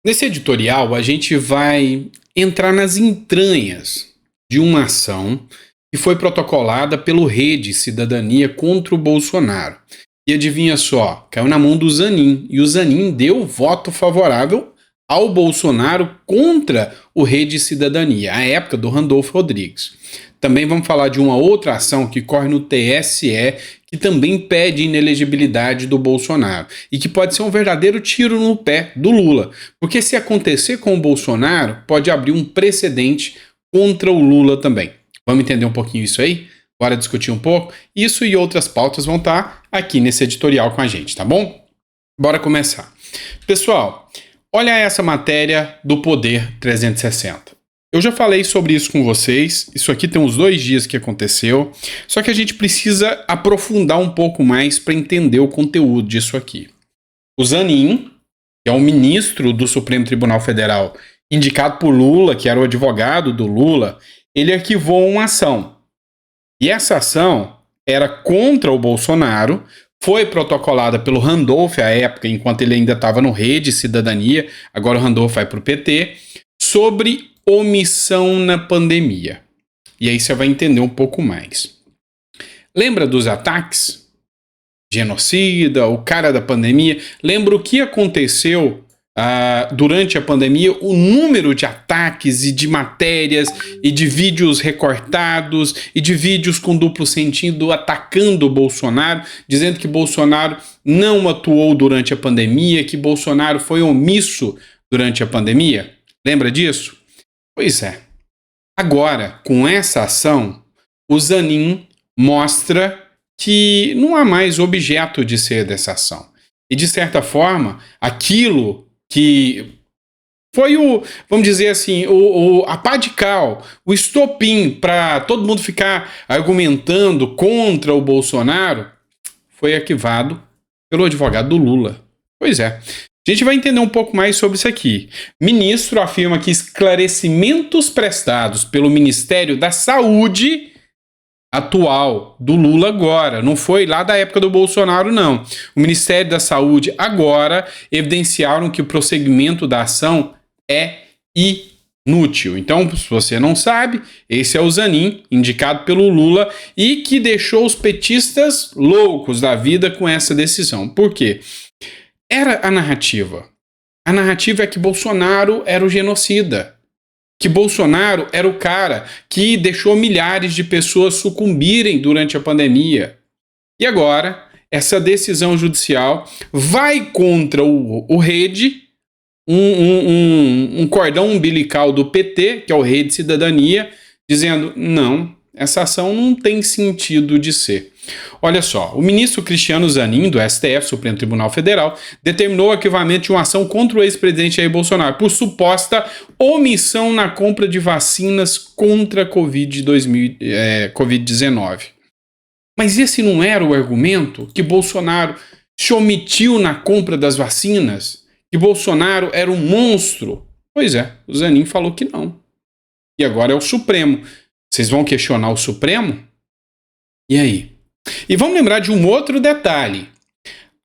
Nesse editorial, a gente vai entrar nas entranhas de uma ação que foi protocolada pelo Rede Cidadania contra o Bolsonaro. E adivinha só, caiu na mão do Zanin. E o Zanin deu voto favorável ao Bolsonaro contra o Rede Cidadania, à época do Randolfo Rodrigues. Também vamos falar de uma outra ação que corre no TSE, que também pede inelegibilidade do Bolsonaro e que pode ser um verdadeiro tiro no pé do Lula, porque se acontecer com o Bolsonaro, pode abrir um precedente contra o Lula também. Vamos entender um pouquinho isso aí? Bora discutir um pouco? Isso e outras pautas vão estar aqui nesse editorial com a gente, tá bom? Bora começar. Pessoal, olha essa matéria do Poder 360. Eu já falei sobre isso com vocês, isso aqui tem uns 2 dias que aconteceu, só que a gente precisa aprofundar um pouco mais para entender o conteúdo disso aqui. O Zanin, que é o ministro do Supremo Tribunal Federal, indicado por Lula, que era o advogado do Lula, ele arquivou uma ação. E essa ação era contra o Bolsonaro, foi protocolada pelo Randolph à época, enquanto ele ainda estava no Rede Cidadania, agora o Randolph vai para o PT, sobre omissão na pandemia. E aí você vai entender um pouco mais. Lembra dos ataques? Genocida, o cara da pandemia. Lembra o que aconteceu durante a pandemia? O número de ataques e de matérias e de vídeos recortados e de vídeos com duplo sentido atacando o Bolsonaro, dizendo que Bolsonaro não atuou durante a pandemia, que Bolsonaro foi omisso durante a pandemia. Lembra disso? Pois é. Agora, com essa ação, o Zanin mostra que não há mais objeto de ser dessa ação. E, de certa forma, aquilo que foi vamos dizer assim, a pá de cal, o estopim para todo mundo ficar argumentando contra o Bolsonaro, foi arquivado pelo advogado do Lula. Pois é. A gente vai entender um pouco mais sobre isso aqui. Ministro afirma que esclarecimentos prestados pelo Ministério da Saúde atual, do Lula agora, não foi lá da época do Bolsonaro, não. O Ministério da Saúde agora evidenciaram que o prosseguimento da ação é inútil. Então, se você não sabe, esse é o Zanin, indicado pelo Lula, e que deixou os petistas loucos da vida com essa decisão. Por quê? Era a narrativa. A narrativa é que Bolsonaro era o genocida. Que Bolsonaro era o cara que deixou milhares de pessoas sucumbirem durante a pandemia. E agora, essa decisão judicial vai contra o Rede, um cordão umbilical do PT, que é o Rede Cidadania, dizendo, não, essa ação não tem sentido de ser. Olha só, o ministro Cristiano Zanin, do STF, Supremo Tribunal Federal, determinou o arquivamento de uma ação contra o ex-presidente Jair Bolsonaro por suposta omissão na compra de vacinas contra a Covid-19. Mas esse não era o argumento? Que Bolsonaro se omitiu na compra das vacinas? Que Bolsonaro era um monstro? Pois é, o Zanin falou que não. E agora é o Supremo. Vocês vão questionar o Supremo? E aí? E vamos lembrar de um outro detalhe.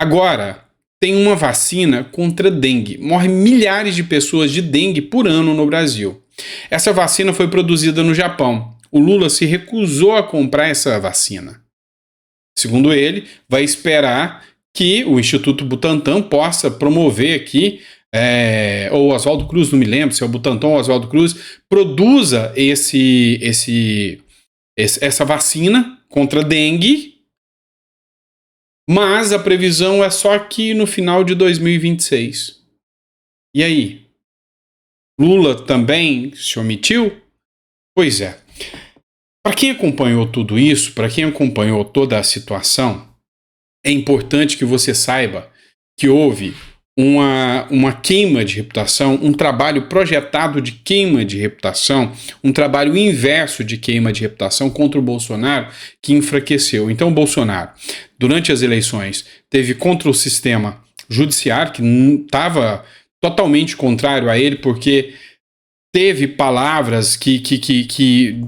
Agora, tem uma vacina contra dengue. Morrem milhares de pessoas de dengue por ano no Brasil. Essa vacina foi produzida no Japão. O Lula se recusou a comprar essa vacina. Segundo ele, vai esperar que o Instituto Butantan possa promover aqui, ou o Oswaldo Cruz, não me lembro se é o Butantan ou o Oswaldo Cruz, produza essa vacina contra dengue, mas a previsão é só que no final de 2026. E aí? Lula também se omitiu? Pois é. Para quem acompanhou tudo isso, para quem acompanhou toda a situação, é importante que você saiba que houve uma queima de reputação, um trabalho projetado de queima de reputação, um trabalho inverso de queima de reputação contra o Bolsonaro que enfraqueceu. Então o Bolsonaro, durante as eleições, teve contra o sistema judiciário, que estava totalmente contrário a ele, porque teve palavras que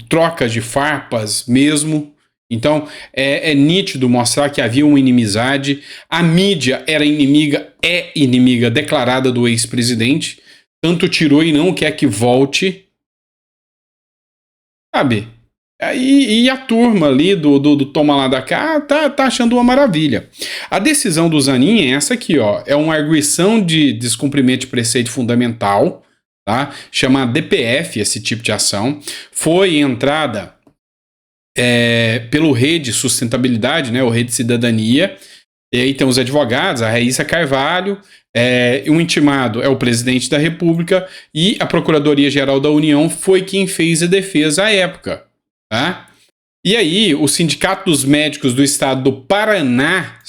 trocas de farpas mesmo. Então, é nítido mostrar que havia uma inimizade. A mídia era inimiga, é inimiga declarada do ex-presidente. tanto tirou e não quer que volte, sabe? E a turma ali do toma lá da cá tá achando uma maravilha. A decisão do Zanin é essa aqui, ó. É uma arguição de descumprimento de preceito fundamental, tá? Chama DPF esse tipo de ação. Foi entrada pelo Rede Sustentabilidade, né? O Rede Cidadania. E aí tem os advogados, a Raíssa Carvalho, o intimado é o presidente da República e a Procuradoria-Geral da União foi quem fez a defesa à época. Tá? E aí, o Sindicato dos Médicos do Estado do Paraná,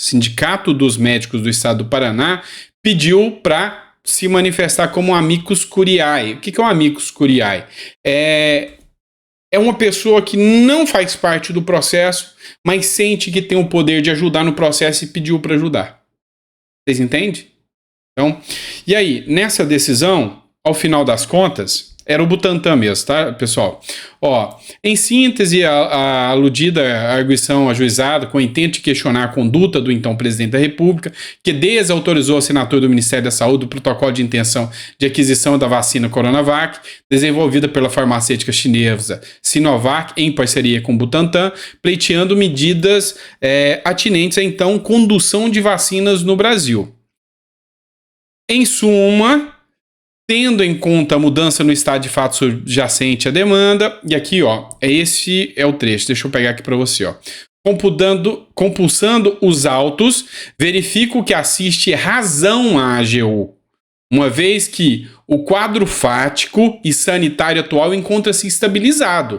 pediu para se manifestar como um amicus curiae. O que é um amicus curiae? É uma pessoa que não faz parte do processo, mas sente que tem o poder de ajudar no processo e pediu para ajudar. Vocês entendem? Então, e aí, nessa decisão, ao final das contas, era o Butantan mesmo, tá, pessoal? Ó, em síntese, a aludida arguição ajuizada com o intento de questionar a conduta do então presidente da República, que desautorizou a assinatura do Ministério da Saúde do protocolo de intenção de aquisição da vacina Coronavac, desenvolvida pela farmacêutica chinesa Sinovac, em parceria com o Butantan, pleiteando medidas atinentes à então condução de vacinas no Brasil. Em suma, tendo em conta a mudança no estado de fato subjacente à demanda, e aqui, ó, esse é o trecho, deixa eu pegar aqui para você, ó. Compulsando os autos, verifico que assiste razão à AGU, uma vez que o quadro fático e sanitário atual encontra-se estabilizado.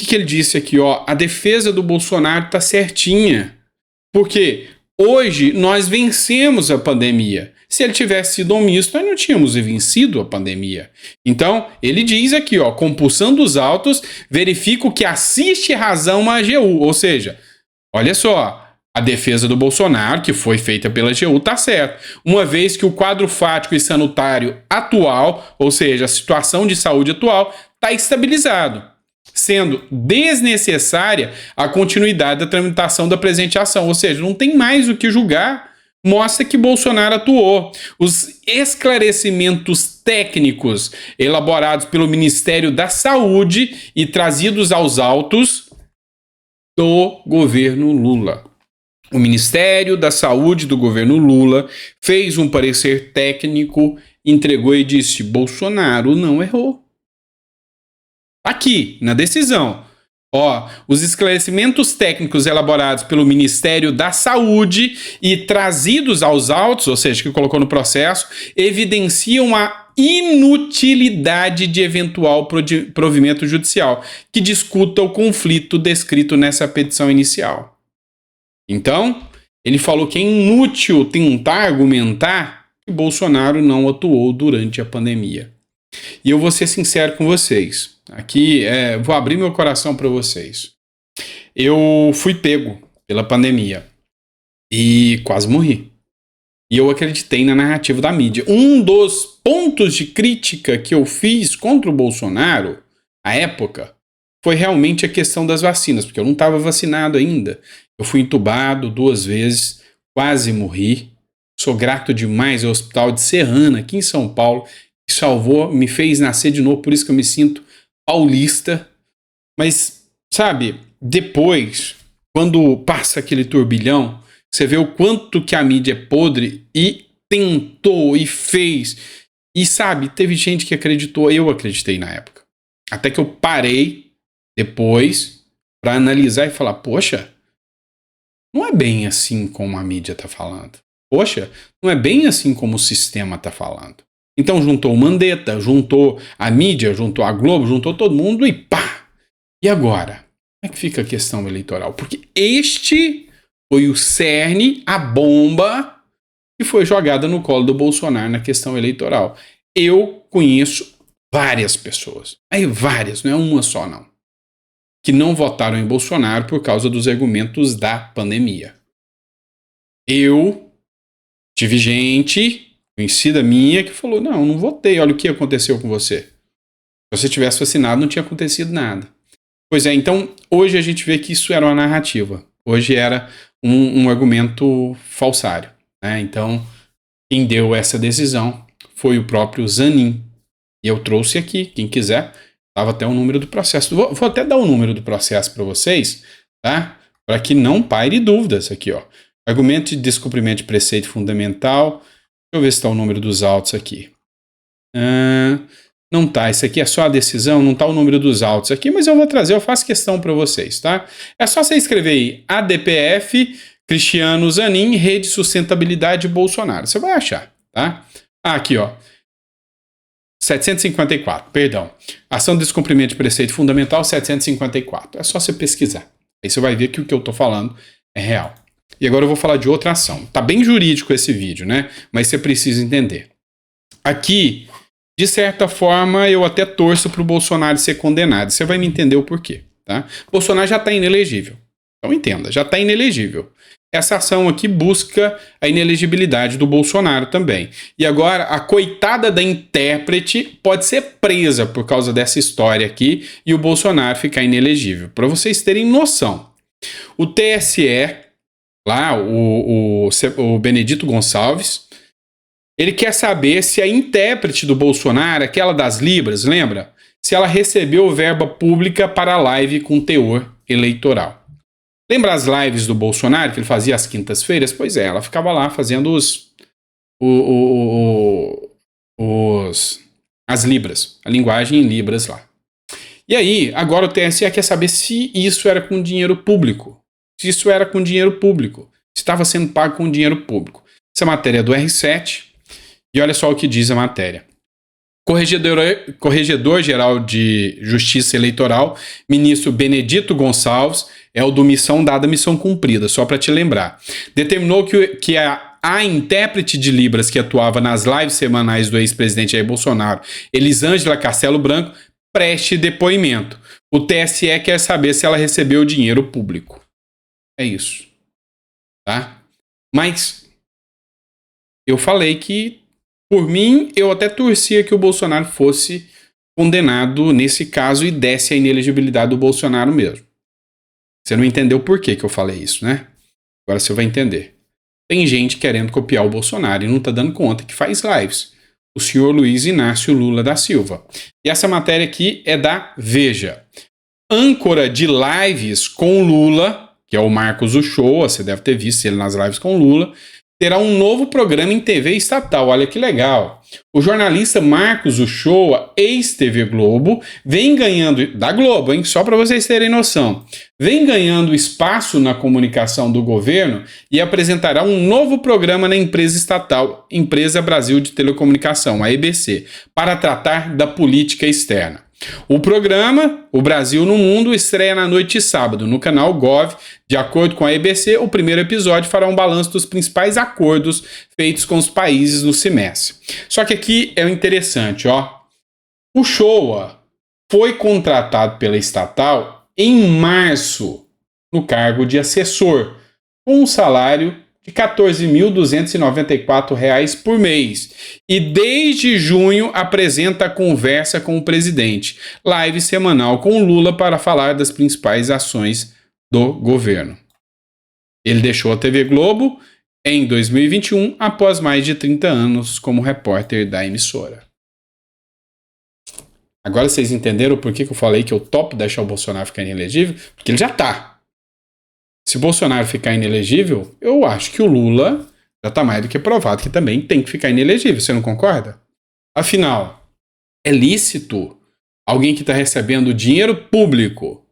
O que ele disse aqui, ó? A defesa do Bolsonaro tá certinha, porque hoje nós vencemos a pandemia. Se ele tivesse sido omisso, nós não tínhamos vencido a pandemia. Então, ele diz aqui, ó, compulsando os autos, verifico que assiste razão à AGU. Ou seja, olha só, a defesa do Bolsonaro, que foi feita pela AGU, tá certo. Uma vez que o quadro fático e sanitário atual, ou seja, a situação de saúde atual, está estabilizado, sendo desnecessária a continuidade da tramitação da presente ação. Ou seja, não tem mais o que julgar. Mostra que Bolsonaro atuou. Os esclarecimentos técnicos elaborados pelo Ministério da Saúde e trazidos aos autos do governo Lula. O Ministério da Saúde do governo Lula fez um parecer técnico, entregou e disse: Bolsonaro não errou. Aqui, na decisão. Ó, os esclarecimentos técnicos elaborados pelo Ministério da Saúde e trazidos aos autos, ou seja, que colocou no processo, evidenciam a inutilidade de eventual provimento judicial que discuta o conflito descrito nessa petição inicial. Então, ele falou que é inútil tentar argumentar que Bolsonaro não atuou durante a pandemia. E eu vou ser sincero com vocês. Aqui, vou abrir meu coração para vocês. Eu fui pego pela pandemia e quase morri. E eu acreditei na narrativa da mídia. Um dos pontos de crítica que eu fiz contra o Bolsonaro, à época, foi realmente a questão das vacinas, porque eu não estava vacinado ainda. Eu fui entubado 2 vezes, quase morri. Sou grato demais ao Hospital de Serrana, aqui em São Paulo, que salvou, me fez nascer de novo, por isso que eu me sinto paulista. Mas, sabe, depois, quando passa aquele turbilhão, você vê o quanto que a mídia é podre e tentou e fez. E, sabe, teve gente que acreditou, eu acreditei na época. Até que eu parei depois para analisar e falar, poxa, não é bem assim como a mídia tá falando. Poxa, não é bem assim como o sistema tá falando. Então juntou o Mandetta, juntou a mídia, juntou a Globo, juntou todo mundo e pá! E agora? Como é que fica a questão eleitoral? Porque este foi o cerne, a bomba que foi jogada no colo do Bolsonaro na questão eleitoral. Eu conheço várias pessoas, várias, não é uma só não, que não votaram em Bolsonaro por causa dos argumentos da pandemia. Eu tive gente conhecida minha que falou, não votei, olha o que aconteceu com você. Se você tivesse vacinado, não tinha acontecido nada. Pois é, então, hoje a gente vê que isso era uma narrativa. Hoje era um argumento falsário, né? Então, quem deu essa decisão foi o próprio Zanin. E eu trouxe aqui, quem quiser, estava até o número do processo. Vou até dar o número do processo para vocês, tá? Para que não paire dúvidas aqui, ó. Argumento de descumprimento de preceito fundamental. Deixa eu ver se está o número dos autos aqui. Não tá, isso aqui é só a decisão, não tá o número dos autos aqui, mas eu vou trazer, eu faço questão para vocês, tá? É só você escrever aí, ADPF, Cristiano Zanin, Rede Sustentabilidade Bolsonaro. Você vai achar, tá? Aqui, ó. 754, perdão. Ação de descumprimento de preceito fundamental 754. É só você pesquisar. Aí você vai ver que o que eu tô falando é real. E agora eu vou falar de outra ação. Tá bem jurídico esse vídeo, né? Mas você precisa entender. Aqui, de certa forma, eu até torço pro Bolsonaro ser condenado. Você vai me entender o porquê, tá? Bolsonaro já tá inelegível. Então entenda, já tá inelegível. Essa ação aqui busca a inelegibilidade do Bolsonaro também. E agora, a coitada da intérprete pode ser presa por causa dessa história aqui e o Bolsonaro ficar inelegível. Para vocês terem noção. O TSE, lá, o Benedito Gonçalves, ele quer saber se a intérprete do Bolsonaro, aquela das Libras, lembra? Se ela recebeu verba pública para a live com teor eleitoral. Lembra as lives do Bolsonaro que ele fazia às quintas-feiras? Pois é, ela ficava lá fazendo as libras, a linguagem em libras lá. E aí, agora o TSE quer saber se isso era com dinheiro público. Se isso era com dinheiro público. Se estava sendo pago com dinheiro público. Essa matéria é do R7. E olha só o que diz a matéria. Corregedor-Geral de Justiça Eleitoral, ministro Benedito Gonçalves, é o do missão dada, missão cumprida, só para te lembrar. Determinou que a intérprete de Libras que atuava nas lives semanais do ex-presidente Jair Bolsonaro, Elisângela Castelo Branco, preste depoimento. O TSE quer saber se ela recebeu dinheiro público. É isso. Tá? Mas eu falei que, por mim, eu até torcia que o Bolsonaro fosse condenado nesse caso e desse a inelegibilidade do Bolsonaro mesmo. Você não entendeu por que eu falei isso, né? Agora você vai entender. Tem gente querendo copiar o Bolsonaro e não tá dando conta que faz lives. O senhor Luiz Inácio Lula da Silva. E essa matéria aqui é da Veja. Âncora de lives com Lula, que é o Marcos Uchoa, você deve ter visto ele nas lives com Lula, terá um novo programa em TV estatal. Olha que legal. O jornalista Marcos Uchoa, ex-TV Globo, vem ganhando... Da Globo, hein? Só para vocês terem noção. Vem ganhando espaço na comunicação do governo e apresentará um novo programa na empresa estatal, Empresa Brasil de Telecomunicação, a EBC, para tratar da política externa. O programa, O Brasil no Mundo, estreia na noite de sábado no canal Gov. De acordo com a EBC, o primeiro episódio fará um balanço dos principais acordos feitos com os países no semestre. Só que aqui é o interessante, ó. O Uchoa foi contratado pela estatal em março no cargo de assessor, com um salário de R$ 14.294 por mês. E desde junho apresenta a conversa com o presidente. Live semanal com Lula para falar das principais ações do governo. Ele deixou a TV Globo em 2021, após mais de 30 anos como repórter da emissora. Agora vocês entenderam por que eu falei que eu topo deixar o Bolsonaro ficar inelegível? Porque ele já tá. Se o Bolsonaro ficar inelegível, eu acho que o Lula já está mais do que provado que também tem que ficar inelegível. Você não concorda? Afinal, é lícito alguém que está recebendo dinheiro público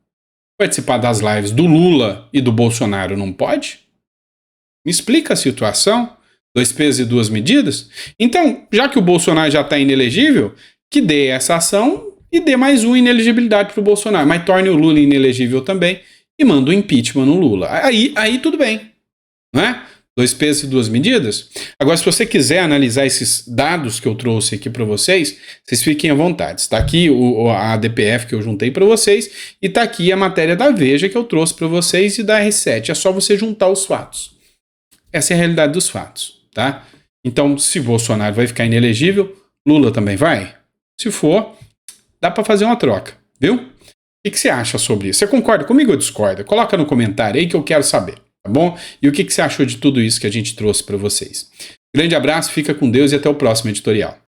participar das lives do Lula e do Bolsonaro? Não pode? Me explica a situação. 2 pesos e 2 medidas? Então, já que o Bolsonaro já está inelegível, que dê essa ação e dê mais uma inelegibilidade para o Bolsonaro. Mas torne o Lula inelegível também. E manda o impeachment no Lula. Aí tudo bem, não é? 2 pesos e 2 medidas. Agora, se você quiser analisar esses dados que eu trouxe aqui para vocês, vocês fiquem à vontade. Está aqui a ADPF que eu juntei para vocês e está aqui a matéria da Veja que eu trouxe para vocês e da R7. É só você juntar os fatos. Essa é a realidade dos fatos, tá? Então, se Bolsonaro vai ficar inelegível, Lula também vai? Se for, dá para fazer uma troca, viu? O que você acha sobre isso? Você concorda comigo ou discorda? Coloca no comentário aí que eu quero saber, tá bom? E o que você achou de tudo isso que a gente trouxe para vocês? Grande abraço, fica com Deus e até o próximo editorial.